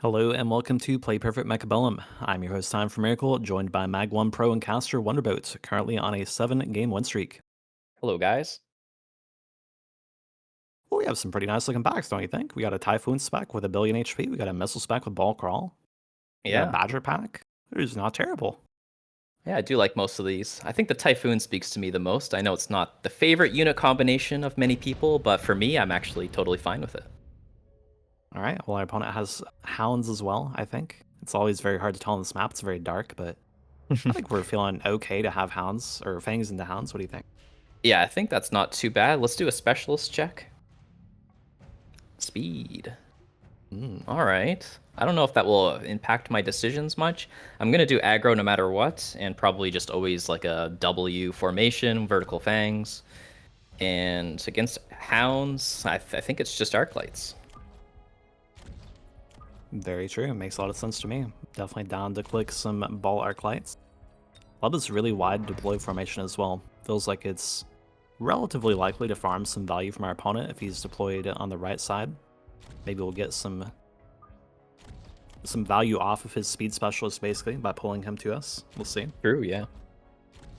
Hello and welcome to PlayPerfect Mechabellum. I'm your host, Time for Miracle, joined by Mag1 Pro and caster Wonderboat, currently on a 7-game win streak. Hello, guys. Well, we have some pretty nice looking packs, don't you think? We got a Typhoon spec with a billion HP, we got a Missile spec with Ball Crawl, we got a Yeah, Badger pack. It is not terrible. yeah, I do like most of these. I think the Typhoon speaks to me the most. I know it's not the favorite unit combination of many people, but for me, I'm actually totally fine with it. All right, well, our opponent has Hounds as well, I think. It's always very hard to tell on this map, it's very dark, but I think we're feeling okay to have Hounds, or Fangs into Hounds. What do you think? Yeah, I think that's not too bad. Let's do a specialist check. Speed. Mm, All right. I don't know if that will impact my decisions much. I'm going to do aggro no matter what, and probably just always like a W formation, vertical fangs. And against hounds, I think it's just arc lights. very true, makes a lot of sense to me. Definitely down to click some Ball Arc Lights. Love is really wide deploy formation as well. Feels like it's relatively likely to farm some value from our opponent if he's deployed on the right side. Maybe we'll get some value off of his speed specialist basically by pulling him to us. We'll see. True, yeah.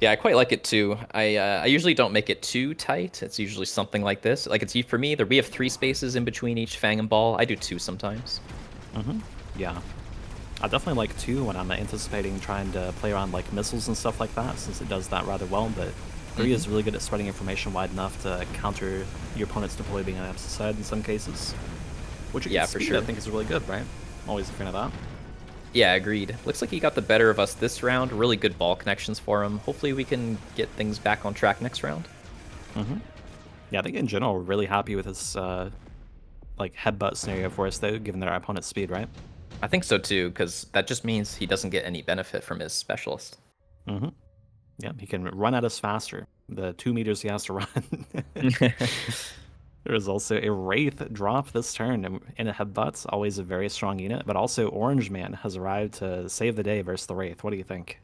Yeah, I quite like it too. I usually don't make it too tight. It's usually something like this. Like for me, we have 3 spaces in between each fang and ball. I do 2 sometimes. Yeah. I definitely like 2 when I'm anticipating trying to play around like missiles and stuff like that, since it does that rather well, but 3 is really good at spreading information wide enough to counter your opponent's deploy being on the opposite side in some cases. Which Yeah, against for speed sure. I think is really good, right? Always a fan of that. Yeah, agreed. Looks like he got the better of us this round. Really good ball connections for him. Hopefully we can get things back on track next round. Yeah, I think in general we're really happy with this like headbutt scenario for us though, given their opponent's speed, right? I think so too, because that just means he doesn't get any benefit from his specialist. Yeah, he can run at us faster. The 2 meters he has to run. There is also a Wraith drop this turn, and in a headbutt's always a very strong unit, but also Orange Man has arrived to save the day versus the Wraith. What do you think?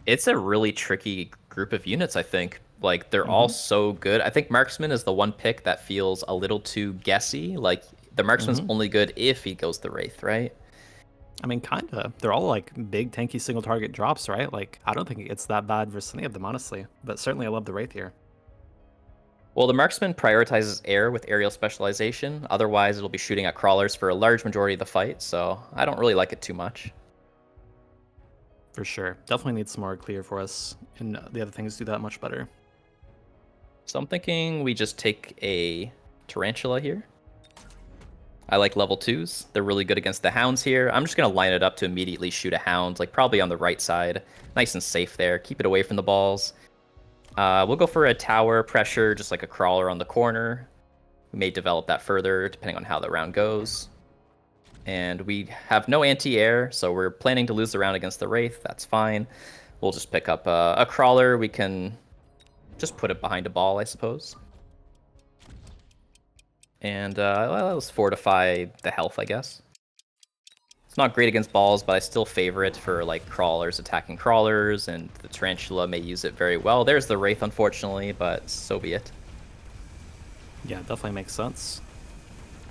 It's a really tricky group of units, I think. Like, they're all so good. I think Marksman is the one pick that feels a little too guessy. Like, the Marksman's only good if he goes the Wraith, right? I mean, kinda. They're all like big tanky single target drops, right? Like, I don't think it's that bad versus any of them, honestly. But certainly I love the Wraith here. Well, the Marksman prioritizes air with aerial specialization. Otherwise, it'll be shooting at crawlers for a large majority of the fight, so I don't really like it too much. For sure. Definitely needs some more clear for us, and the other things do that much better. So I'm thinking we just take a Tarantula here. I like level 2s. They're really good against the hounds here. I'm just going to line it up to immediately shoot a hound, like probably on the right side. Nice and safe there. Keep it away from the balls. We'll go for a tower pressure, just like a crawler on the corner. We may develop that further, depending on how the round goes. And we have no anti-air, so we're planning to lose the round against the Wraith. That's fine. We'll just pick up a crawler. We can just put it behind a ball, I suppose. And well, let's fortify the health, I guess. It's not great against balls, but I still favor it for like crawlers attacking crawlers, and the Tarantula may use it very well. There's the Wraith, unfortunately, but so be it. Yeah, definitely makes sense.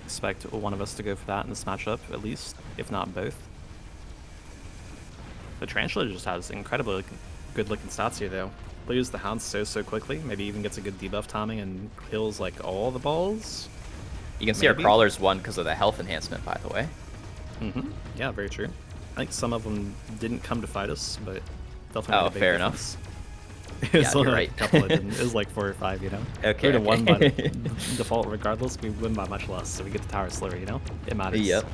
Expect one of us to go for that in this matchup, at least, if not both. The Tarantula just has incredibly good looking stats here, though. Lose the Hound so quickly, maybe even gets a good debuff timing and kills like all the balls. You can see our crawlers won because of the health enhancement, by the way. Yeah, very true. I think some of them didn't come to fight us, but definitely Oh, made a big fair difference. enough. It was Yeah, you're a right. couple that didn't. It was like 4 or 5, you know? Okay, We would have won by okay. default regardless. We win by much less, so we get the tower slower, you know? It matters. Yep.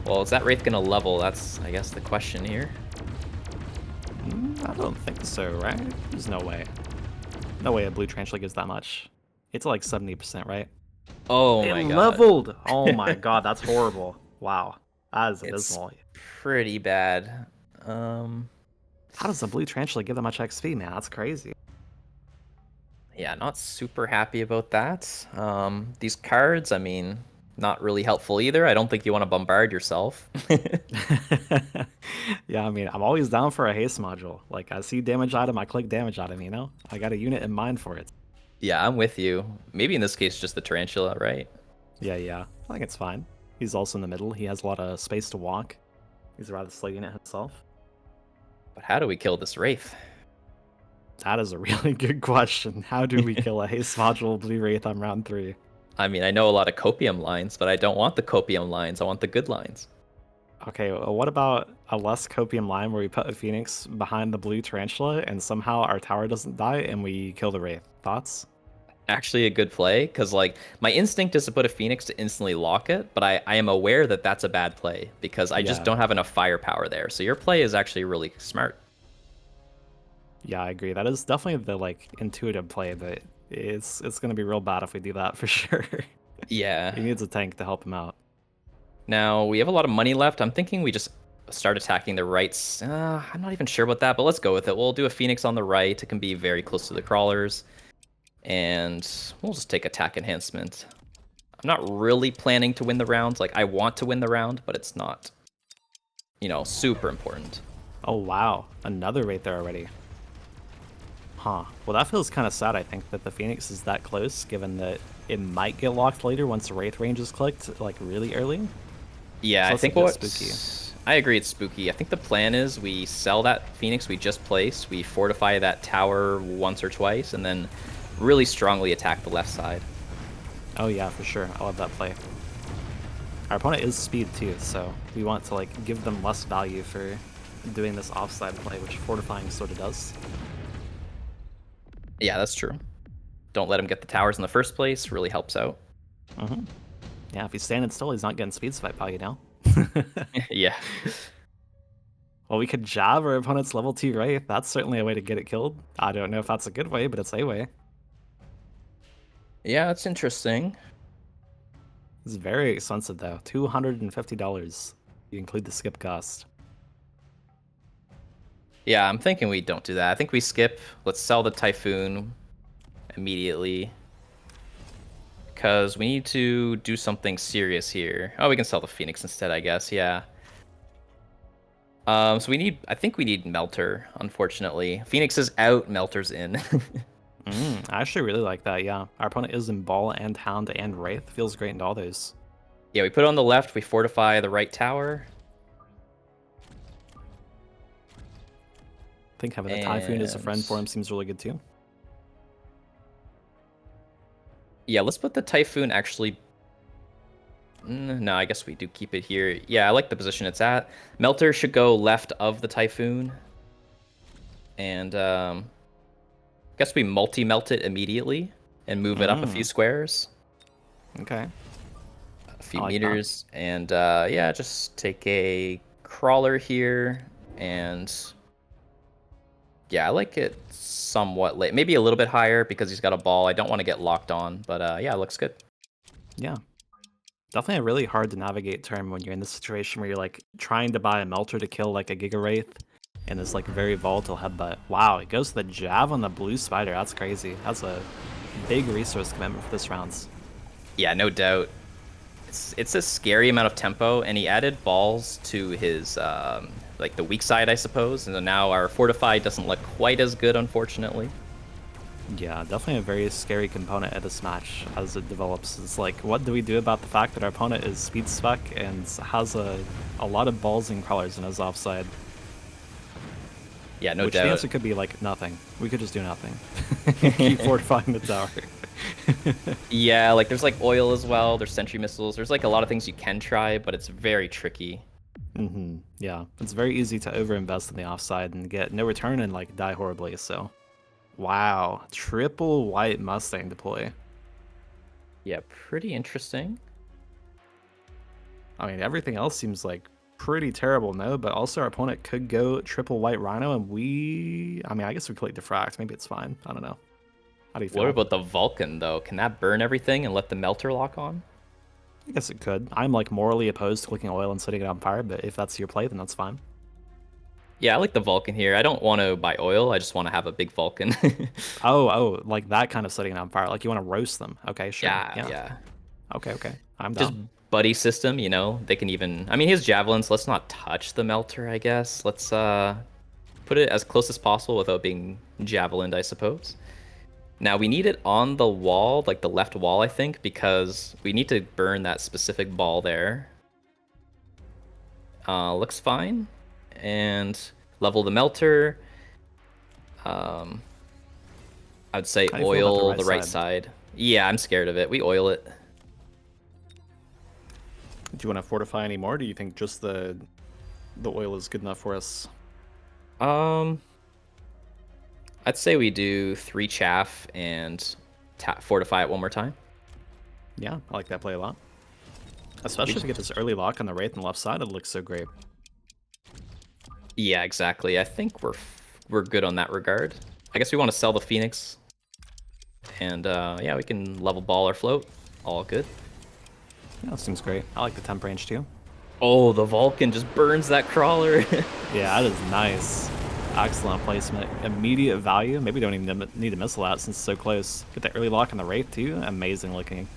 Well, is that Wraith gonna level? That's, I guess, the question here. I don't think so, right? There's no way. No way a blue Tarantula gives that much. It's like 70%, right? Oh It my god. leveled! Oh my god, that's horrible. Wow. That is It's abysmal. pretty bad. How does a blue Tarantula give that much XP, man? That's crazy. Yeah, not super happy about that. These cards, I mean, not really helpful either. I don't think you want to bombard yourself. Yeah, I mean, I'm always down for a haste module. Like, I see damage item, I click damage item, you know? I got a unit in mind for it. Yeah, I'm with you. Maybe in this case, just the Tarantula, right? Yeah, I think it's fine. He's also in the middle. He has a lot of space to walk. He's a rather slow unit himself. But how do we kill this Wraith? That is a really good question. How do we kill a haste module blue wraith on round 3? I mean, I know a lot of copium lines, but I don't want the copium lines. I want the good lines. Okay, well, what about a less copium line where we put a phoenix behind the blue tarantula and somehow our tower doesn't die and we kill the wraith? Thoughts? Actually a good play, because like my instinct is to put a phoenix to instantly lock it, but I am aware that that's a bad play because I just Yeah. don't have enough firepower there. So your play is actually really smart. Yeah, I agree. That is definitely the like intuitive play, but it's gonna be real bad if we do that for sure. Yeah. He needs a tank to help him out. Now we have a lot of money left. I'm thinking we just start attacking the rights. I'm not even sure about that, but let's go with it. We'll do a phoenix on the right. It can be very close to the crawlers. And we'll just take attack enhancement. I'm not really planning to win the round. Like, I want to win the round, but it's not, super important. Oh wow, another wraith there already. Huh. Well, that feels kind of sad, I think, that the Phoenix is that close, given that it might get locked later once the Wraith range is clicked, like, really early. Yeah, So I think spooky. I agree it's spooky. I think the plan is we sell that Phoenix we just placed, we fortify that tower once or twice, and then really strongly attack the left side. Oh yeah, for sure. I love that play. Our opponent is speed too, so we want to, like, give them less value for doing this offside play, which fortifying sort of does. Yeah, that's true. Don't let him get the towers in the first place. Really helps out. Mm-hmm. Yeah, if he's standing still, he's not getting speed swipe value now. Yeah. Well, we could jab our opponent's level 2 Wraith. That's certainly a way to get it killed. I don't know if that's a good way, but it's a way. Yeah, that's interesting. It's very expensive, though. $250. You include the skip cost. Yeah, I'm thinking we don't do that. I think we skip. Let's sell the Typhoon immediately. Because we need to do something serious here. Oh, we can sell the Phoenix instead, I guess. Yeah. So I think we need Melter, unfortunately. Phoenix is out, Melter's in. I actually really like that, yeah. Our opponent is in Ball and Hound and Wraith. Feels great in all those. Yeah, we put it on the left, we fortify the right tower. I think having the Typhoon as a friend for him seems really good too. Yeah, let's put the Typhoon actually... No, I guess we do keep it here. Yeah, I like the position it's at. Melter should go left of the Typhoon. And I guess we multi-melt it immediately and move it up a few squares. Okay. A few meters. That. And yeah, just take a crawler here. And yeah, I like it somewhat late. Maybe a little bit higher because he's got a ball. I don't want to get locked on. But yeah, it looks good. Yeah. Definitely a really hard to navigate term when you're in this situation where you're like trying to buy a Melter to kill like a Giga Wraith and this like very volatile headbutt. Wow, it goes to the jab on the blue spider. That's crazy. That's a big resource commitment for this round. Yeah, no doubt. It's a scary amount of tempo, and he added balls to his like the weak side, I suppose. And so now our fortify doesn't look quite as good, unfortunately. Yeah, definitely a very scary component of this match as it develops. It's like, what do we do about the fact that our opponent is speed spec and has a lot of balls and crawlers in his offside? Yeah, no Which doubt. The answer could be like nothing. We could just do nothing. Keep fortifying the tower. Yeah, like there's like oil as well. There's sentry missiles. There's like a lot of things you can try, but it's very tricky. Yeah, it's very easy to overinvest in the offside and get no return and like die horribly. So. Wow, triple white Mustang deploy. Yeah, pretty interesting. I mean, everything else seems like pretty terrible, no? But also our opponent could go triple white Rhino, and I mean, I guess we click Diffract. Maybe it's fine. I don't know. How do you feel? What about the Vulcan, though? Can that burn everything and let the Melter lock on? I guess it could. I'm like morally opposed to clicking oil and setting it on fire, but if that's your play, then that's fine. Yeah, I like the Vulcan here. I don't want to buy oil. I just want to have a big Vulcan. oh, like that kind of setting it on fire. Like you want to roast them. Okay, sure. Yeah. Okay. I'm just down. Buddy system, you know? They can even... I mean, he has javelins. Let's not touch the Melter, I guess. Let's put it as close as possible without being javelined, I suppose. Now we need it on the wall, like the left wall, I think, because we need to burn that specific ball there. Looks fine. And level the melter. I'd say How do you feel about oil the right side. Yeah, I'm scared of it. We oil it. Do you want to fortify any more? Do you think just the oil is good enough for us? Um, I'd say we do 3 chaff and fortify it one more time. Yeah, I like that play a lot. Especially if we get this early lock on the Wraith on the left side, it looks so great. Yeah, exactly. I think we're good on that regard. I guess we want to sell the Phoenix. And yeah, we can level ball or float. All good. Yeah, that seems great. I like the temp range too. Oh, the Vulcan just burns that crawler. Yeah, that is nice. Excellent placement. Immediate value. Maybe don't even need to missile out since it's so close. Get the early lock on the Wraith too. Amazing looking.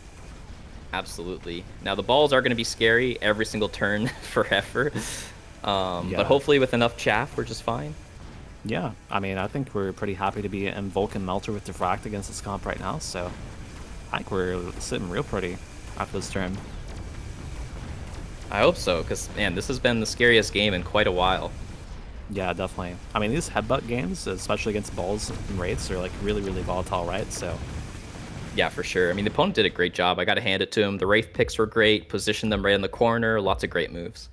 Absolutely. Now the balls are going to be scary every single turn forever. But hopefully with enough chaff, we're just fine. Yeah, I mean, I think we're pretty happy to be in Vulcan Melter with Diffract against this comp right now, so I think we're sitting real pretty after this turn. I hope so, because, man, this has been the scariest game in quite a while. Yeah, definitely. I mean, these headbutt games, especially against balls and wraiths, are like really, really volatile, right? So yeah, for sure. I mean, the opponent did a great job. I got to hand it to him. The Wraith picks were great. Positioned them right in the corner. Lots of great moves.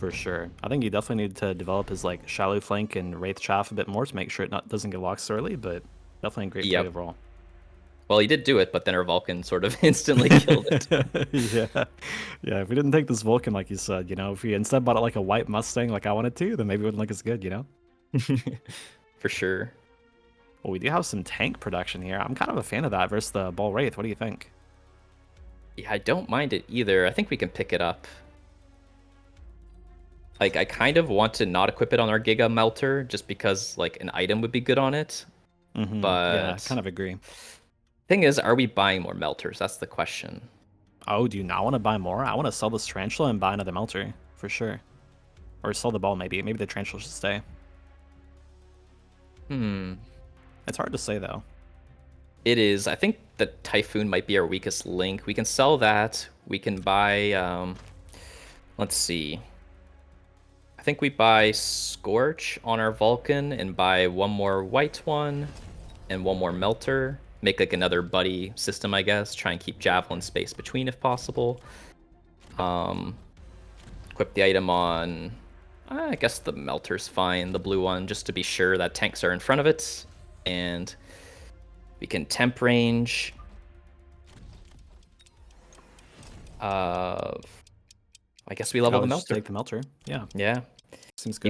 for sure. I think you definitely need to develop his like shallow flank and wraith chaff a bit more to make sure it doesn't get locked so early, but definitely a great play overall. Well, he did do it, but then our Vulcan sort of instantly killed it. Yeah. Yeah, if we didn't take this Vulcan, like you said, you know, if we instead bought it like a white Mustang like I wanted to, then maybe it wouldn't look as good, you know? For sure. Well, we do have some tank production here. I'm kind of a fan of that versus the Ball Wraith. What do you think? Yeah, I don't mind it either. I think we can pick it up. Like, I kind of want to not equip it on our Giga Melter just because, like, an item would be good on it. But yeah, I kind of agree. Thing is, are we buying more melters? That's the question. Oh, do you not want to buy more? I want to sell this Tarantula and buy another Melter, for sure. Or sell the ball, maybe. Maybe the Tarantula should stay. It's hard to say, though. It is. I think the Typhoon might be our weakest link. We can sell that. We can buy... let's see. I think we buy Scorch on our Vulcan and buy one more white one and one more Melter. Make like another buddy system, I guess. Try and keep Javelin space between if possible. Equip the item on... I guess the Melter's fine, the blue one, just to be sure that tanks are in front of it. And we can temp range. I guess we level the Melter. Take the Melter. Yeah. Yeah. Seems good.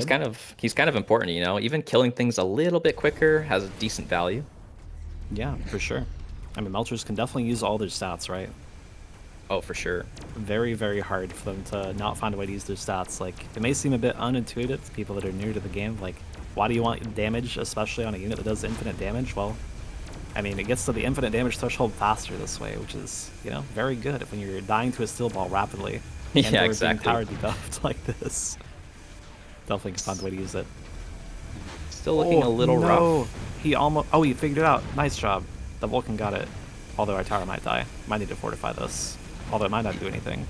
He's kind of important, you know. Even killing things a little bit quicker has a decent value. Yeah, for sure. I mean, Melters can definitely use all their stats, right? Oh, for sure. Very, very hard for them to not find a way to use their stats. Like, it may seem a bit unintuitive to people that are new to the game. Like, why do you want damage, especially on a unit that does infinite damage? Well, I mean, it gets to the infinite damage threshold faster this way, which is, you know, very good when you're dying to a steel ball rapidly. And Yeah, exactly. Being power debuffed like this. Definitely can find a way to use it. Still looking a little rough. He almost... Oh, he figured it out. Nice job. The Vulcan got it. Although our tower might die. Might need to fortify this. Although it might not do anything.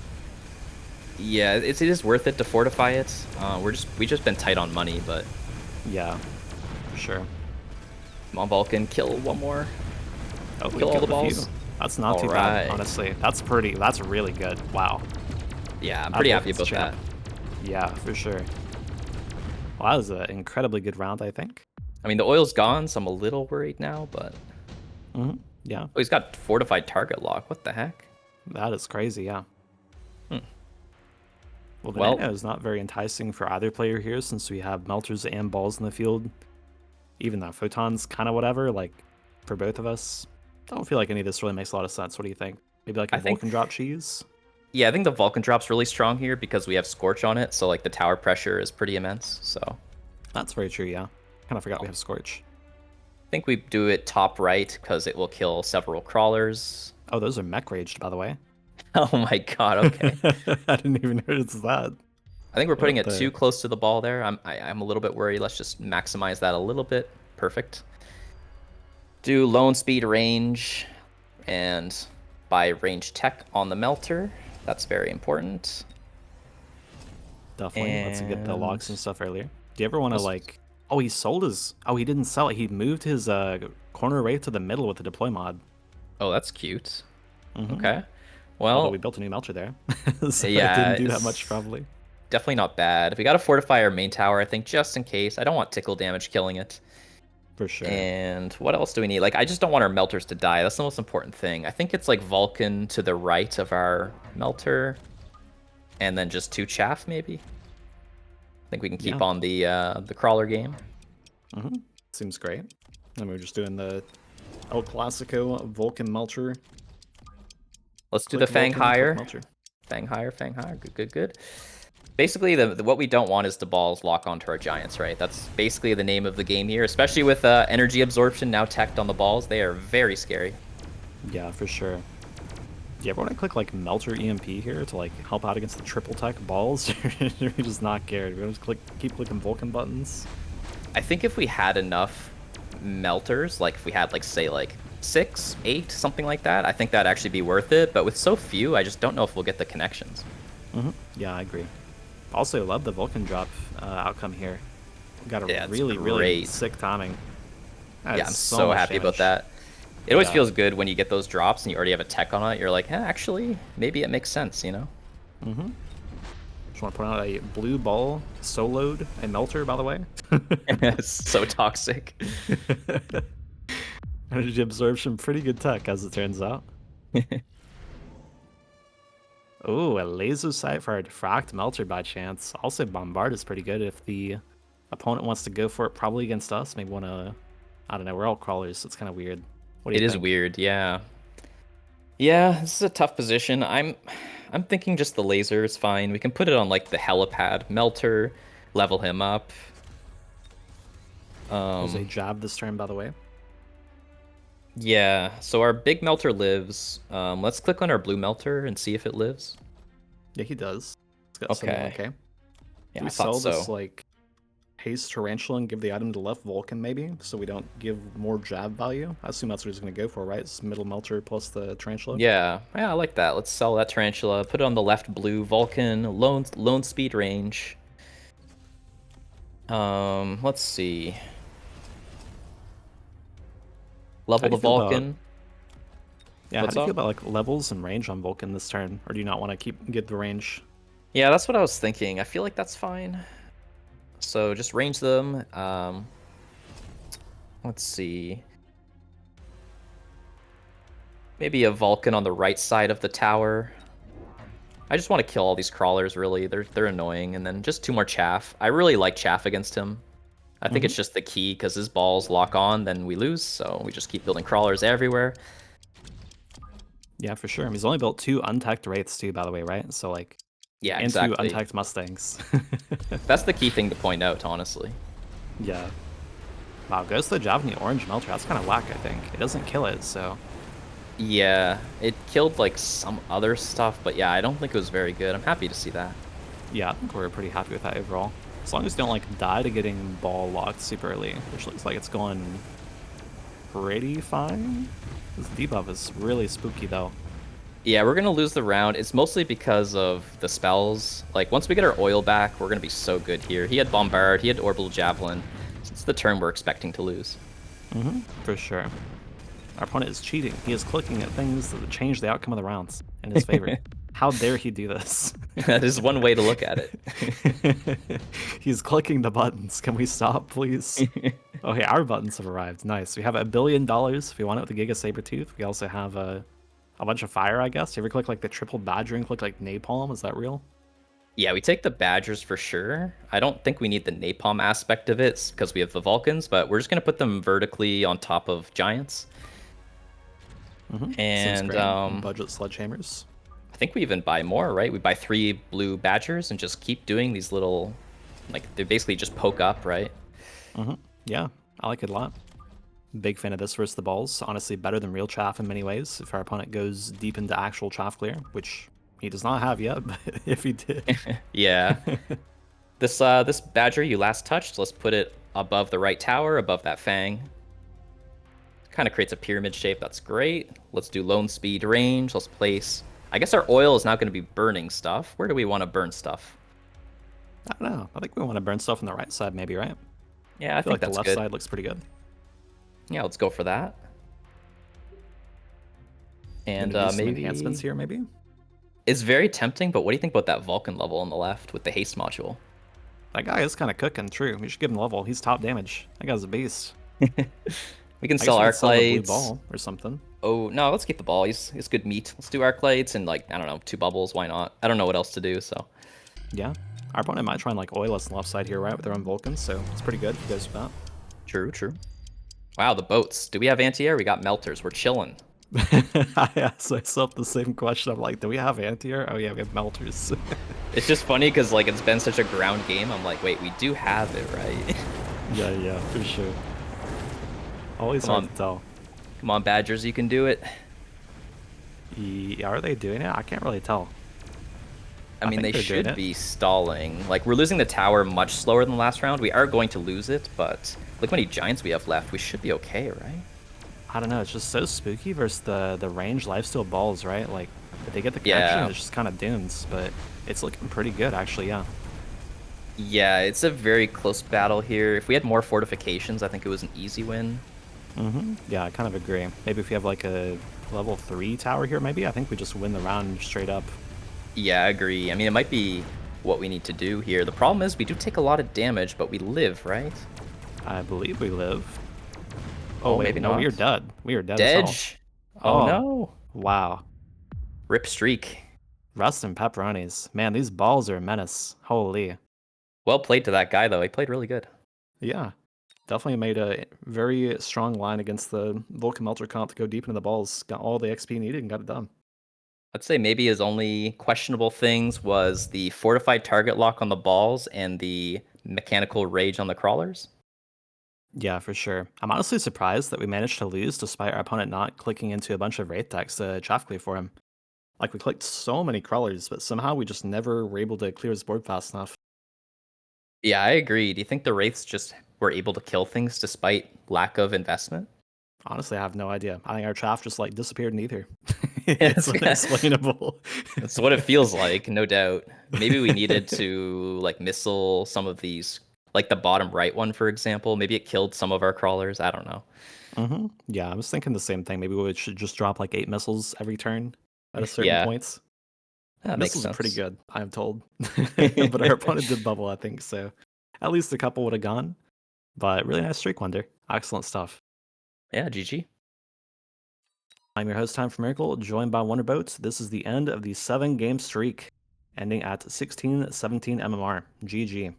Yeah, it is worth it to fortify it. We just been tight on money, but... Yeah, for sure. Come on, Vulcan, kill one more. Oh, kill all the balls. That's not too bad, honestly. That's really good. Wow. Yeah, I'm pretty happy about that. Yeah, for sure. Well, that was an incredibly good round, I think. I mean, the oil's gone, so I'm a little worried now, but... Yeah. Oh, he's got fortified target lock. What the heck? That is crazy, yeah. Well, Banana is not very enticing for either player here since we have Melters and balls in the field. Even though Photon's kind of whatever, like, for both of us. I don't feel like any of this really makes a lot of sense. What do you think? Maybe like a Vulcan drop cheese? Yeah, I think the Vulcan drop's really strong here because we have Scorch on it, so like the tower pressure is pretty immense, so... That's very true, yeah. Kind of forgot we have Scorch. I think we do it top right because it will kill several crawlers. Oh, those are mech raged, by the way. Oh my god, okay. I didn't even notice that. I think we're putting it too close to the ball there. I'm a little bit worried. Let's just maximize that a little bit. Perfect. Do lone speed range and buy range tech on the melter. That's very important. Definitely. Let's get the And logs and stuff earlier. Do you ever want to let's, like? Oh, he sold his. Oh, he didn't sell it. He moved his corner wraith to the middle with the deploy mod. oh, that's cute. Hmm. Okay. Although we Well, built a new melter there, so it yeah, didn't do that much it's probably. definitely not bad. We got to fortify our main tower, I think, just in case. I don't want tickle damage killing it. For sure. And what else do we need? Like, I just don't want our melters to die. That's the most important thing. I think it's like Vulcan to the right of our melter, and then just 2 chaff, maybe. I think we can keep Yeah. on the crawler game. Hmm. Seems great. And we're just doing the El Clasico Vulcan melter. Let's do Click the Fang Vulcan, click higher. melter. Fang higher, Fang higher. Good, good, good. Basically, what we don't want is the balls lock onto our giants, right? That's basically the name of the game here, especially with energy absorption now teched on the balls. They are very scary. Yeah, for sure. Yeah, but when I click like Melter EMP here to like help out against the triple tech balls, we're just not cared. We're just keep clicking Vulcan buttons. I think if we had enough melters, like if we had like say like 6, 8, something like that, I think that'd actually be worth it. But with so few, I just don't know if we'll get the connections. Yeah, I agree. Also, love the Vulcan drop outcome here. We got a Yeah, it's really great. sick timing. That Yeah, is I'm so so much happy about damage. that. It always Yeah. feels good when you get those drops and you already have a tech on it. You're like, actually, maybe it makes sense, you know? Just want to put out a blue ball soloed a melter, by the way. It's so toxic. Energy absorption, pretty good tech, as it turns out. Oh, a laser sight for a diffract melter by chance. Also, bombard is pretty good if the opponent wants to go for it, probably against us. Maybe want to, I don't know, we're all crawlers, so it's kind of weird. What do It you is think? weird, yeah. Yeah, this is a tough position. I'm thinking just the laser is fine. We can put it on like the helipad melter, level him up. There's a Um, jab this turn, by the way. yeah, so our big melter lives. Let's click on our blue melter and see if it lives. Yeah, he does. It's got Okay. 71k. Yeah, Do we I thought sell this, so. like, haste Tarantula and give the item to left Vulcan, maybe? So we don't give more jab value? I assume that's what he's going to go for, right? It's middle melter plus the Tarantula? Yeah, I like that. Let's sell that tarantula. Put it on the left blue Vulcan, lone speed range. Let's see. How Level do the you feel about Vulcan. Yeah, how What's do you feel up? about like levels and range on Vulcan this turn? Or do you not want to get the range? Yeah, that's what I was thinking. I feel like that's fine. So just range them. Let's see. Maybe a Vulcan on the right side of the tower. I just want to kill all these crawlers, really. They're annoying. And then just 2 more chaff. I really like chaff against him. I think it's just the key, because his balls lock on, then we lose. So we just keep building crawlers everywhere. Yeah, for sure. He's only built 2 untacked Wraiths too, by the way, right? So like, Yeah, and 2 exactly. untacked Mustangs. That's the key thing to point out, honestly. Yeah. Wow, goes to the Javanese Orange Melter. That's kind of whack, I think. It doesn't kill it, so... Yeah, it killed like some other stuff, but yeah, I don't think it was very good. I'm happy to see that. Yeah, I think we're pretty happy with that overall. As long as you don't like die to getting ball locked super early, which looks like it's going pretty fine. This debuff is really spooky though. Yeah, we're gonna lose the round. It's mostly because of the spells. Like, once we get our oil back, we're gonna be so good here. He had Bombard, he had Orbital Javelin. It's the turn we're expecting to lose. For sure. Our opponent is cheating. He is clicking at things that change the outcome of the rounds in his favor. How dare he do this? That is one way to look at it. He's clicking the buttons. Can we stop, please? Okay, our buttons have arrived. Nice. We have $1 billion if we want it with the Giga Sabertooth. We also have a bunch of fire, I guess. You ever click like the triple badger and click like napalm? Is that real? Yeah, we take the Badgers for sure. I don't think we need the Napalm aspect of it because we have the Vulcans, but we're just gonna put them vertically on top of Giants. Seems And great. Budget sledgehammers. I think we even buy more, right? We buy 3 blue Badgers and just keep doing these little, like, they basically just poke up, right? Yeah, I like it a lot. Big fan of this versus the balls. Honestly, better than real chaff in many ways. If our opponent goes deep into actual chaff clear, which he does not have yet, but if he did. Yeah. This Badger you last touched, let's put it above the right tower, above that Fang. Kind of creates a pyramid shape. That's great. Let's do loan speed range. Let's place. I guess our oil is not going to be burning stuff. Where do we want to burn stuff? I don't know. I think we want to burn stuff on the right side, maybe, right? Yeah, I I feel think like the that's left good. side looks pretty good. Yeah, let's go for that. And Gonna do some maybe enhancements here, maybe. it's very tempting. But what do you think about that Vulcan level on the left with the haste module? That guy is kind of cooking. True. We should give him level. He's top damage. That guy's a beast. We can I guess sell we could arc sell the blue lights. ball or something. Oh no, let's keep the ball. He's good meat. Let's do arc lights and like I don't know, 2 bubbles. Why not? I don't know what else to do. So Yeah. Our opponent might try and like oil us on the left side here, right, with their own Vulcans, so it's pretty good if you guys do that. true, true. Wow, the boats. Do we have anti-air? We got melters. We're chilling. I asked myself the same question. I'm like, do we have anti-air? Oh yeah, we have melters. It's just funny because like it's been such a ground game. I'm like, wait, we do have it, right? Yeah, for sure. Always Come hard on, to tell. come on, Badgers, you can do it. Are they doing it? I can't really tell. I mean, think they they're doing should it. be stalling. Like, we're losing the tower much slower than the last round. We are going to lose it, but look how many giants we have left. We should be okay, right? I don't know. It's just so spooky versus the range lifesteal balls, right? Like, if they get the connection, Yeah. it's just kind of dooms. But it's looking pretty good, actually. Yeah. Yeah, it's a very close battle here. If we had more fortifications, I think it was an easy win. Yeah, I kind of agree. Maybe if we have like a level 3 tower here, maybe I think we just win the round straight up. Yeah, I agree. I mean, it might be what we need to do here. The problem is we do take a lot of damage, but we live, right? I believe we live. Oh, Wait, maybe no, we not. are dead. We are dead as hell. Dedge. Oh Oh, no. wow. Rip streak. Rust and pepperonis. Man, these balls are a menace. Holy. Well played to that guy, though. He played really good. Yeah. Definitely made a very strong line against the Vulcan Melter comp to go deep into the balls. Got all the XP needed and got it done. I'd say maybe his only questionable things was the fortified target lock on the balls and the mechanical rage on the crawlers. Yeah, for sure. I'm honestly surprised that we managed to lose despite our opponent not clicking into a bunch of Wraith decks to chaff clear for him. Like, we clicked so many crawlers, but somehow we just never were able to clear his board fast enough. Yeah, I agree. Do you think the wraiths just were able to kill things despite lack of investment? Honestly, I have no idea. I think our chaff just, like, disappeared in ether. It's, It's unexplainable. it's what it feels like, no doubt. Maybe we needed to like missile some of these, like the bottom right one, for example. Maybe it killed some of our crawlers. I don't know. Yeah, I was thinking the same thing. Maybe we should just drop, like, 8 missiles every turn at a certain Yeah, points. that makes Missiles are pretty sense. good, I'm told. But our opponent did bubble, I think, so at least a couple would have gone. But really nice streak, Wonder. Excellent stuff. Yeah, GG. I'm your host, Time for Miracle, joined by Wonderboat. This is the end of the 7-game streak, ending at 16-17 MMR. GG.